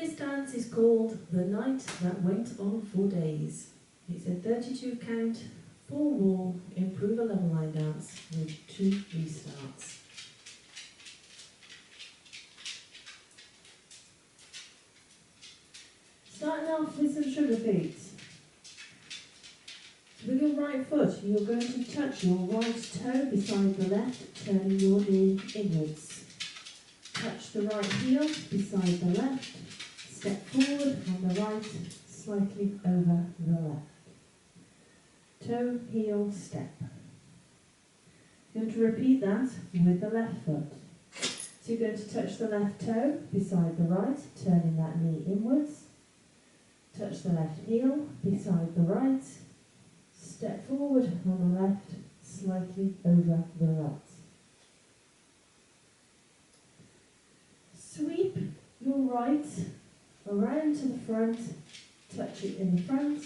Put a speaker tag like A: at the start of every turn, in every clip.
A: This dance is called The Night That Went On for Days. It's a 32 count, 4 wall, improver level line dance with 2 restarts. Starting off with some sugar feet. With your right foot, you're going to touch your right toe beside the left, turning your knee inwards. Touch the right heel beside the left, step forward on the right, slightly over the left. Toe, heel, step. You're going to repeat that with the left foot. So you're going to touch the left toe beside the right, turning that knee inwards. Touch the left heel beside the right. Step forward on the left, slightly over the right. Sweep your right around to the front, touch it in the front,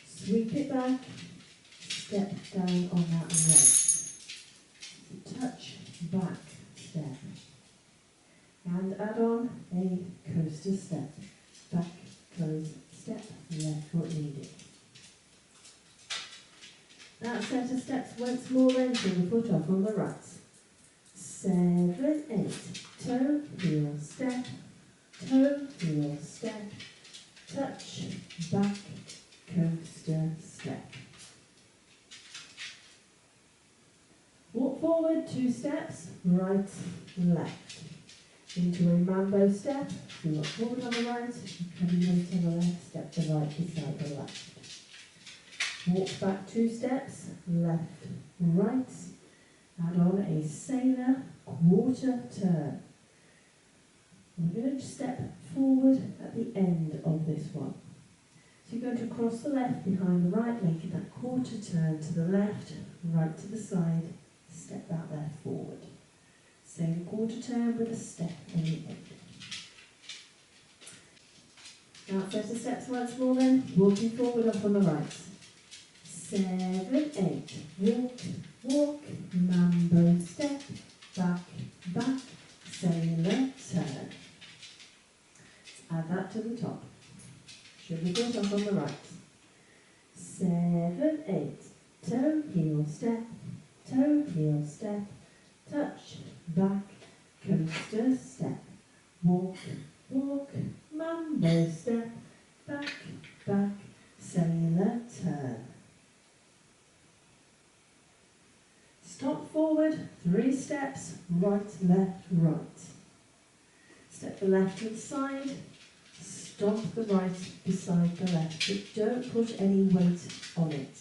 A: sweep it back, step down on that right. Touch, back, step. And add on a coaster step. Back, close, step, left foot needed. That set of steps once more then, so the foot off on the right. 7, 8. Toe, heel, step. Toe, heel, step. Touch, back, coaster, step. Walk forward 2 steps, right, left. Into a mambo step. So walk forward on the right, heavy weight on the left, step the right beside the left. Walk back 2 steps, left, right. Add on a sailor quarter turn. We're going to step forward at the end of this one. So you're going to cross the left behind the right, making that quarter turn to the left, right to the side, step that left forward. Sailor quarter turn with a step on the end. Now set of steps once more then, walking forward up on the right. 7, 8, walk, walk, mambo step, back, back, sailor turn. Add that to the top. Sugar foot up on the right. 7, 8, toe, heel, step, touch, back, coaster, step, walk, walk, mambo step, back, back, sailor turn. Stop forward, 3 steps, right, left, right. Step the left to the side, stomp the right beside the left, but don't put any weight on it.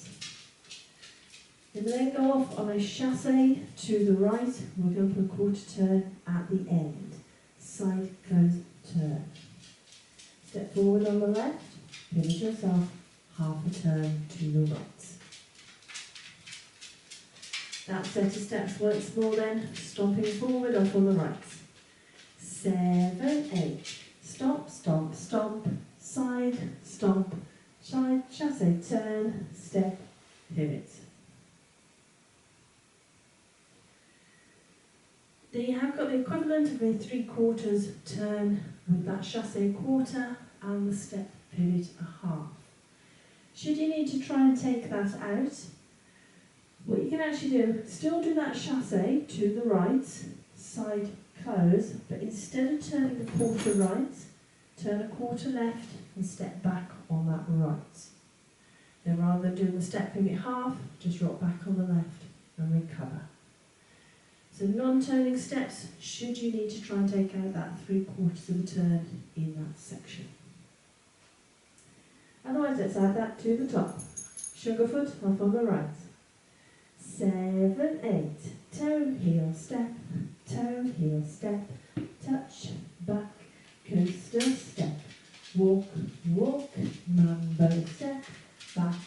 A: And then go off on a chassé to the right, we're going to put a quarter turn at the end. Side, close, turn. Step forward on the left, pivot yourself, half a turn to the right. That set of steps once more then, stomping forward off on the right. 7, 8, stomp, stomp, stomp, side, stomp, side, chassé, turn, step, pivot. Then you have got the equivalent of a 3/4 turn with that chassé quarter and the step pivot a half. Should you need to try and take that out, what you can actually do, still do that chassé to the right, side close, but instead of turning the quarter right, turn a quarter left and step back on that right. Then rather than doing the step pivot half, just rock back on the left and recover. So non-turning steps, should you need to try and take out that 3/4 of a turn in that section. Otherwise, let's add that to the top. Sugar foot off on the right. 7, 8, toe, heel, step, touch, back, coaster, step, walk, walk, mambo step, back,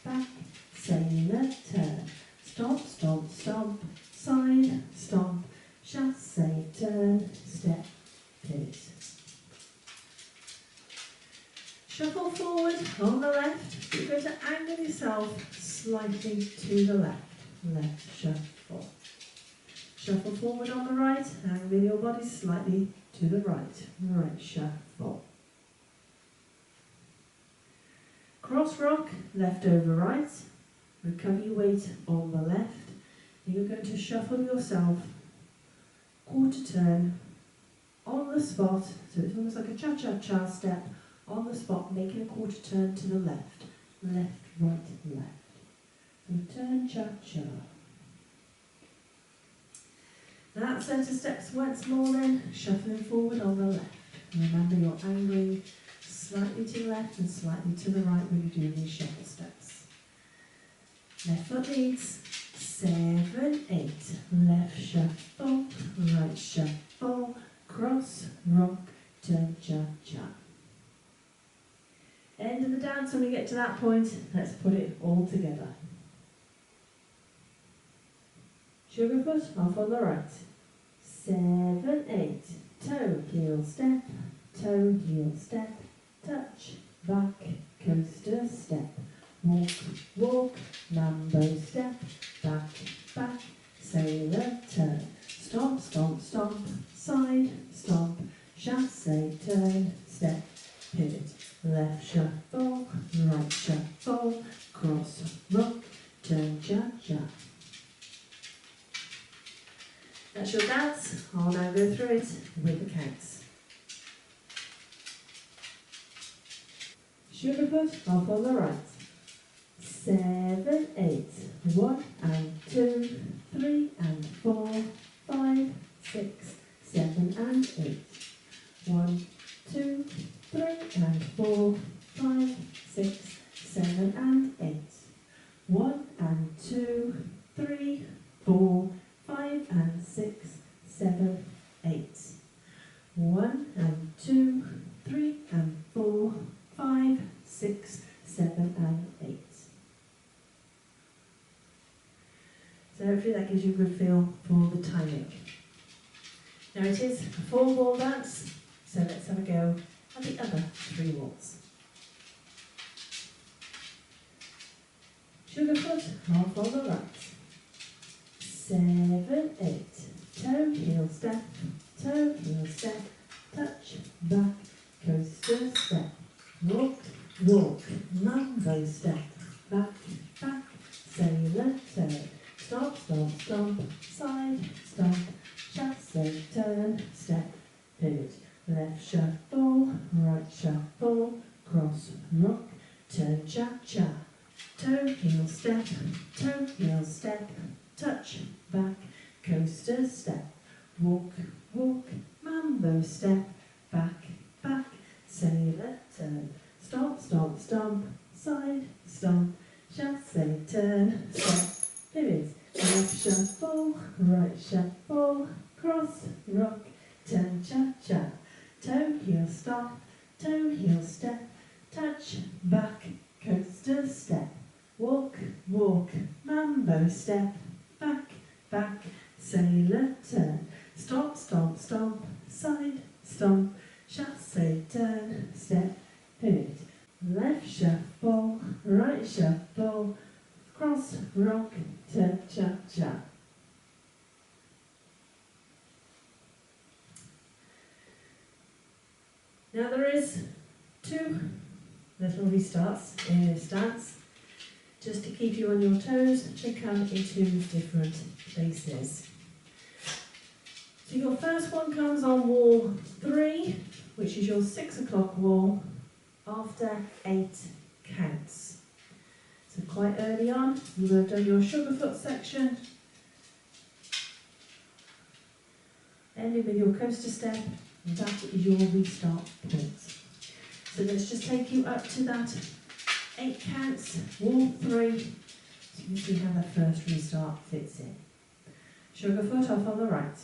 A: back, sailor turn, stomp, stomp, stomp, side, stomp, chassé, turn, step, pivot. Shuffle forward on the left, you're going to angle yourself slightly to the left. Left shuffle. Shuffle forward on the right, angle your body slightly to the right. Right shuffle. Cross rock, left over right. Recover your weight on the left. You're going to shuffle yourself, quarter turn, on the spot. So it's almost like a cha-cha-cha step, on the spot, making a quarter turn to the left. Left, right, left. So turn, cha-cha. That centre steps once more then, shuffling forward on the left. And remember you're angling slightly to the left and slightly to the right when you're doing these shuffle steps. Left foot leads, 7, 8. Left shuffle, right shuffle, cross, rock, turn, cha-cha. End of the dance, when we get to that point, let's put it all together. Sugar foot, off on the right. 7, 8. Toe, heel, step, touch, back, coaster, step. Walk, walk, mambo step, back, back, sailor, turn. Stomp, stomp, stomp, side, stomp, chassé, turn, step, pivot. Left shuffle, right shuffle, cross, rock, turn, cha-cha. That's your dance. I'll now go through it with the counts. Sugar foot, off on the right. 7, 8. 1 and 2, 3 and 4, 5, 6, 7 and 8. 1, 2, 3 and 4, 5, 6, 7 and 8. 1 and 2, 3, 4, 5 and 6, 7, 8. 1 and 2, 3 and 4, 5, 6, 7 and 8. So hopefully that gives you a good feel for the timing. Now it is a 4-wall dance, so let's have a go at the other 3 walls. Sugar foot, half on the right. 7, 8. Toe, heel, step, touch, back, coaster, step. Walk, walk, mambo step, back, back, sailor, turn. Stomp, stomp, stomp, side, stomp, chassé, turn, step, pivot. Left shuffle, right shuffle, cross, rock, turn, cha-cha. Toe, heel, step, touch, back, coaster, step. Walk, walk, mambo step, back, back, sailor, turn. Stomp, stomp, stomp, side, stomp, chassé, turn, step, pivot. Left shuffle, right shuffle, cross, rock, turn, cha-cha. Toe, heel, step, touch, back, coaster, step. Walk, walk, mambo step, back, back, sailor, turn. Stomp, stomp, stomp, side, stomp, chassé, turn, step, pivot. Left shuffle, right shuffle, cross, rock, turn, cha-cha. Now there is 2 little restarts in this dance, just to keep you on your toes to come into different places. So your first one comes on wall 3, which is your 6 o'clock wall, after 8 counts. So quite early on, you will have done your sugar foot section, ending with your coaster step, and that is your restart point. So let's just take you up to that 8 counts, wall 3, so you can see how that first restart fits in. Sugar foot off on the right.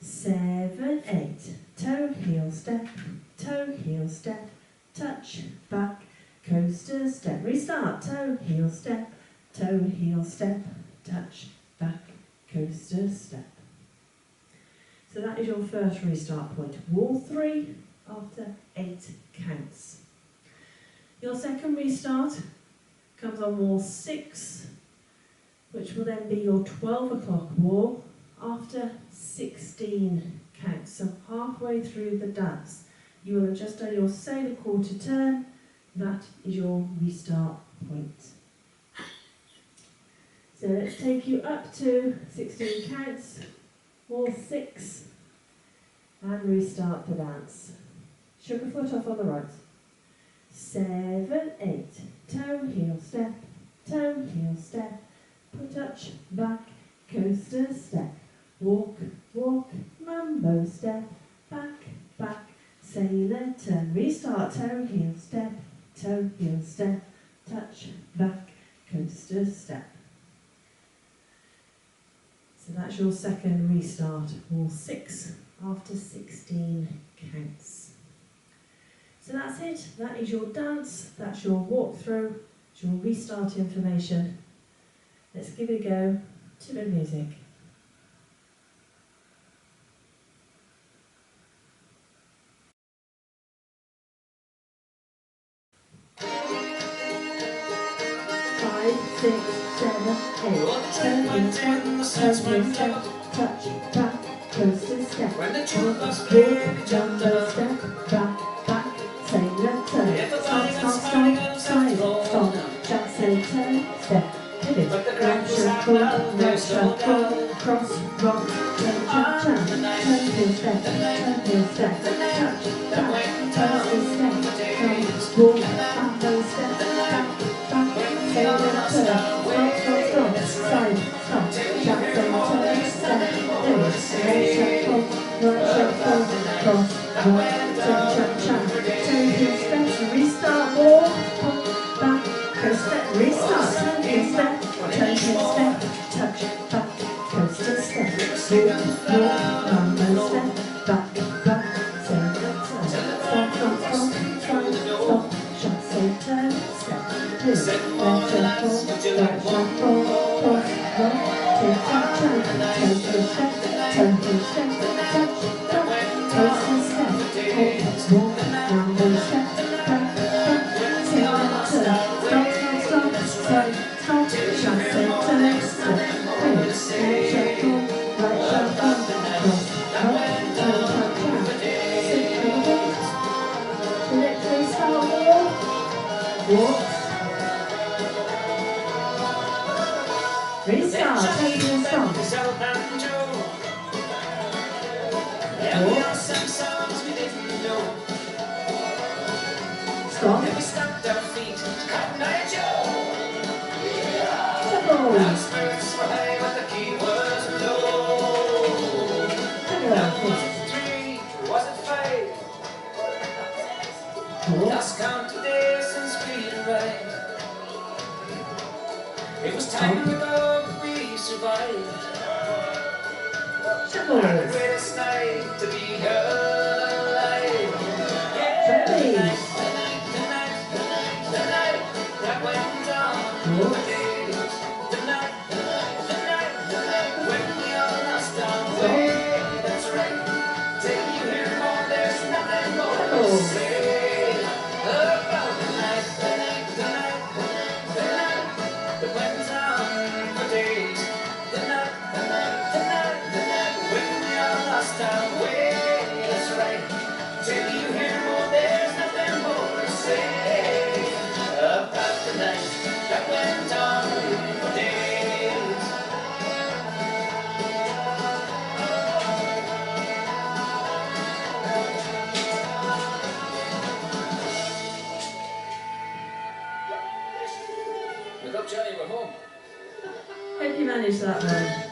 A: 7, 8. Toe, heel, step, touch, back, coaster, step. Restart. Toe, heel, step, touch, back, coaster, step. So that is your first restart point. Wall 3 after 8 counts. Your second restart comes on wall 6, which will then be your 12 o'clock wall after 16 counts. So halfway through the dance, you will have just done your sailor quarter turn, That is your restart point. So let's take you up to 16 counts, all 6, and restart the dance. Sugar foot off on the right. 7, 8, toe, heel, step, put touch, back, coaster, step, walk, walk, mambo, step, back, sailor, turn, restart, toe, heel, step, touch, back, coaster, step. So that's your second restart, all 6 after 16 counts. So that's it, that is your dance, that's your walkthrough, it's your restart information. Let's give it a go to the music. Five, 6, 7, 8. Turn, step, touch, back, coaster, step. Walk, jumbo, step, back, sailor, turn. Stop, stop, chasse, turn, step. Pivot, right shuffle, cross, rock, turn, heel, step, touch, back, coaster, step, come, walk, mambo, step, back, sailor, turn, stop, side, stop, chasse, turn, step, pivot, right shuffle, cross, rock, turn, heel, step, restart, walk, back, coaster, restart, turn, heel, step, touch, back, coaster, step, walk, mambo, step, back, sailor, turn, stop, chasse, turn, step, pivot, right shuffle, cross, rock, turn, heel, step, touch, back, coaster, step, walk, mambo, step, back, sailor, turn, stop, chasse, turn, step, pivot, right shuffle, cross, rock, turn, 6 minutes. The next restart, walk, restart, take your song. Walk, stop,
B: Lost count of days since we arrived. It was time to go, but we survived. Not the greatest night to be alive. Yeah, the night that went on for days. The night when we all lost our way. That's right. Till you hear more, there's nothing more to say.
A: Hope you managed that one.